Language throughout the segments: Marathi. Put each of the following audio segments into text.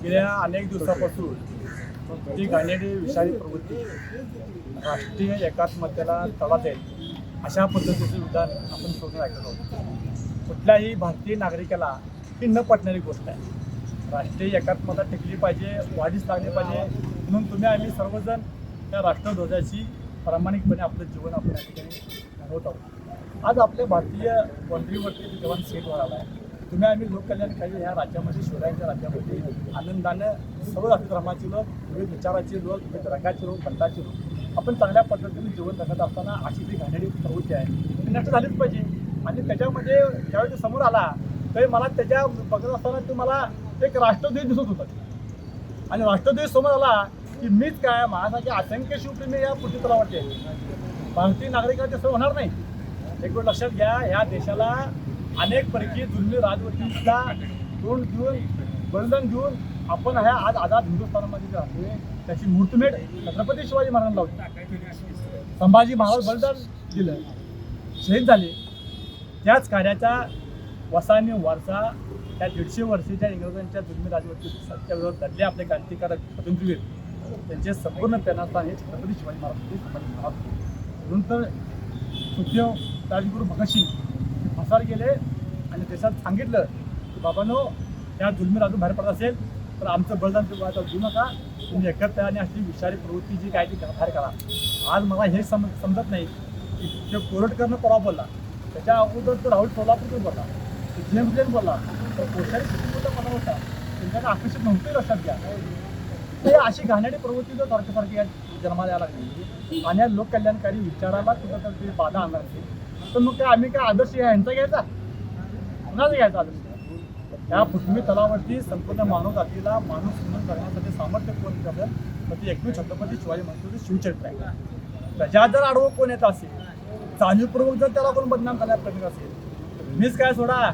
गेल्या अनेक दिवसापासून ती घाणेरडी विषारी प्रवृत्ती राष्ट्रीय एकात्मतेला तडा देईल अशा पद्धतीचे विधान आपण शोधून ऐकत आहोत. कुठल्याही भारतीय नागरिकाला ही न पटणारी गोष्ट आहे. राष्ट्रीय एकात्मता टिकली पाहिजे, वाढीस लागली पाहिजे, म्हणून तुम्ही आम्ही सर्वजण त्या राष्ट्रध्वजाची प्रामाणिकपणे आपलं जीवन आपण या ठिकाणी घडवत आहोत. आज आपल्या भारतीय बाँड्रीवरती जवान सेटवर आला आहे. तुम्ही आम्ही लोककल्याणकारी ह्या राज्यामध्ये शोधांच्या राज्यामध्ये आनंदानं सर्व जाती धर्माचे लोक, विविध विचाराचे लोक, विविध रंगाचे लोक, पंथाचे लोक आपण चांगल्या पद्धतीने जीवन जगत असताना अशी जी घाणेरडी प्रवृत्ती आहे ती नष्ट झालीच पाहिजे. आणि त्याच्यामध्ये ज्यावेळी समोर आला तरी मला त्याच्या बघत असताना ते मला एक राष्ट्रध्वज दिसत होता. आणि राष्ट्रध्वज समोर आला की मीच काय माझ्यासारखे असंख्य शिवप्रेमी या पृथ्वीला वाटते. भारतीय नागरिकांचे सर्व होणार नाही. एक गोष्ट लक्षात घ्या, ह्या देशाला अनेक परकीय जुलमी राजवटीला तोंड देऊन बलिदान देऊन आपण ह्या आज आझाद हिंदुस्थानामध्ये जे राहतोय त्याची मुहूर्तमेढ छत्रपती शिवाजी महाराजांना लावली. संभाजी महाराज बलिदान दिलं, शहीद झाले. त्याच कार्याचा वसाने वारसा त्या 150 वर्षाच्या इंग्रजांच्या जुलमी राजवटी सत्याविरोधात लढले आपले क्रांतिकारक स्वातंत्र्यवीर. त्यांचे संपूर्ण प्रेरणास्थान हे छत्रपती शिवाजी महाराज होते. संभाजी महाराज म्हणून तर सुखदेव राजगुरू भगतसिंग फसार गेले आणि देशात सांगितलं की बाबांनो, त्या जुलमी राजू बाहेर पडत असेल तर आमचं बलिदान तुम्ही देऊ नका, तुम्ही एकत्र आणि अशी विषारी प्रवृत्ती जी काय ती बाहेर करा. आज मला हे समजत नाही की ते कोरटकरनं परवा बोलला, त्याच्या अगोदर तो राहुल सोलापूरकर बोलला, जेम्स लेन बोलला, तर कोश्यारी कुटुंबाचा मला होता त्यांच्याकडे आकर्षित नव्हते. लक्षात घ्या, ते अशी घाणेरडी प्रवृत्ती जर सारखी जन्माला यायला लागली आणि या लोककल्याणकारी विचाराला कुठं तर ते बाधा आणणार असेल तर मग काय आम्ही काय आदर्श यांचा घ्यायचा, कुणाचा घ्यायचा आदर्श? त्या पृथ्वी तलावरती संपूर्ण मानव जातीला माणूस म्हणून करण्यासाठी सामर्थ्य कोण करेल तर ते एकमेव छत्रपती शिवाजी महाराजांचं शिवचरित्र आहे. त्याच्यात जर आडवं कोण येत असेल, जाणीवपूर्वक जर त्याला कोण बदनाम करण्यात प्रयत्न असेल, मीच काय सोडा,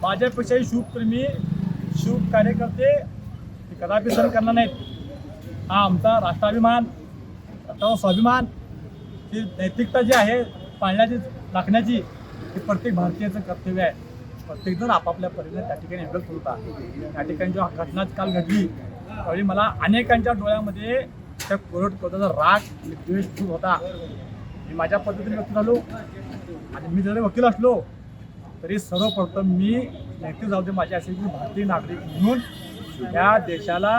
माझ्यापेक्षाही शिवप्रेमी शिव कार्यकर्ते ते कदापि सहन करणार नाहीत. हा आमचा राष्ट्राभिमान, राष्ट्राचा स्वाभिमान, ती नैतिकता जी आहे पाळण्याची राखण्याची ही प्रत्येक भारतीयाचं कर्तव्य आहे. प्रत्येकजण आपापल्या परीने त्या ठिकाणी व्यक्त होता. त्या ठिकाणी जेव्हा घटना काल घडली त्यावेळी मला अनेकांच्या डोळ्यामध्ये त्या कोरटकरचा राग आणि द्वेष खूप होता. मी माझ्या पद्धतीने व्यक्त झालो आणि मी जरी वकील असलो तरी सर्वप्रथम मी नैतिक जबाबदारी माझी असेल की भारतीय नागरिक म्हणून या देशाला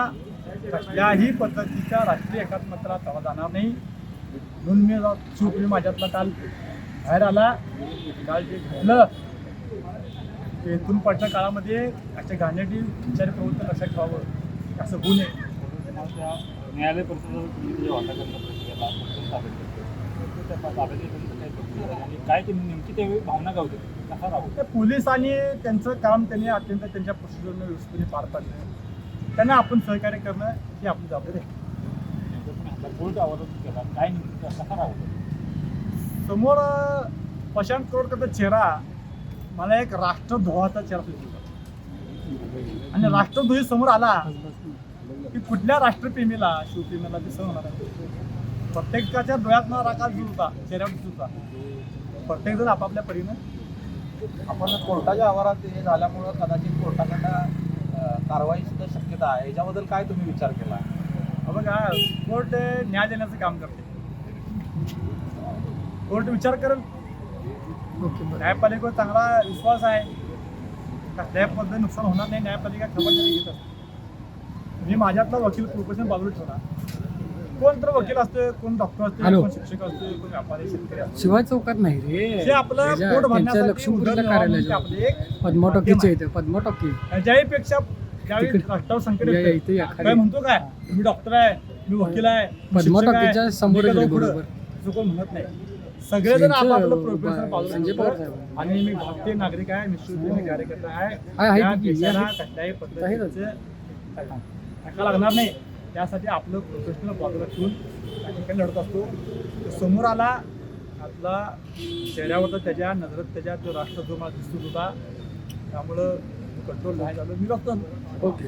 कसल्याही पद्धतीच्या राष्ट्रीय एकात्मतेला तडा जाणार नाही. म्हणून मी शिवप्रेमी माझ्यातला काल बाहेर आला. काल जे घडलं ते इथून पुढच्या काळामध्ये अशा घाणेरडी विचारी प्रवृत्ती लक्षात ठेवावं असं होऊ नये. न्यायालय परिषदेला काय ते नेमकी त्यावेळी भावना गावते कसा राहू त्या पोलिसांनी त्यांचं काम त्यांनी अत्यंत त्यांच्या प्रोसिजरनं व्यवस्थितपणे पार पाडलं. त्यांना आपण सहकार्य करणं ही आपली जबाबदारी आहे. कोर्ट आवाजात केला काय नेमकी कसा राहू समोर प्रशांत कोरटकरचा चेहरा मला एक राष्ट्रध्वजाचा चेहरा सुचला आणि राष्ट्रध्वज समोर आला की कुठल्या राष्ट्रप्रेमीला शिवप्रेमीला ते सहन होणार आहे. प्रत्येकाच्या डोळ्यात ना राखा दूर होता, चेहऱ्यावर दिसत होता. प्रत्येकजण आपापल्या परीनं आपण कोर्टाच्या आवारात हे झाल्यामुळं कदाचित कोर्टाकडनं कारवाई सुद्धा शक्यता आहे. याच्याबद्दल काय तुम्ही विचार केला? बघा, कोर्ट न्याय देण्याचं काम करते. कोर्ट विचार करेल. न्यायपालिकेवर चांगला विश्वास आहे, कसल्याही पद्धतीने नुकसान होणार नाही. न्यायपालिका खबरदारी घेत असते. मी माझ्यातला वकील प्रोफेशन बाजूला ठेवला. कोण तर वकील असतोय, कोण डॉक्टर असतोय, कोण शिक्षक असतोय, कोण व्यापारी शेतकरी असतो. शिवाय चौकात नाही रे, जे आपलं पोट भरण्यासाठी लक्ष्मीपूरला कार्यालय आपले एक पद्मटॉकीचे इथे पद्मटॉकी त्याच्याहीपेक्षा ज्यावेळी राष्ट्रावर संकट येते काय म्हणतो काय मी डॉक्टर आहे, मी वकील आहे, पद्मटॉकीच्या समोर बरोबर कोण म्हणत नाही. सगळेजण आपापलं प्रोफेशनल बाजूला आणि मी भारतीय नागरिक आहे, निश्चित कार्यकर्ता आहे. या देशाला कसल्याही पद्धतीचं धक्का लागणार नाही त्यासाठी आपलं प्रोफेशनल बाजूला ठेवून त्या ठिकाणी लढत असतो. समोर आला आपला चेहऱ्यावर त्याच्या नजरेत त्याच्या तो राष्ट्रध्वज मला दिसत होता. त्यामुळं कंट्रोल नाही झालं मी बघतो ओके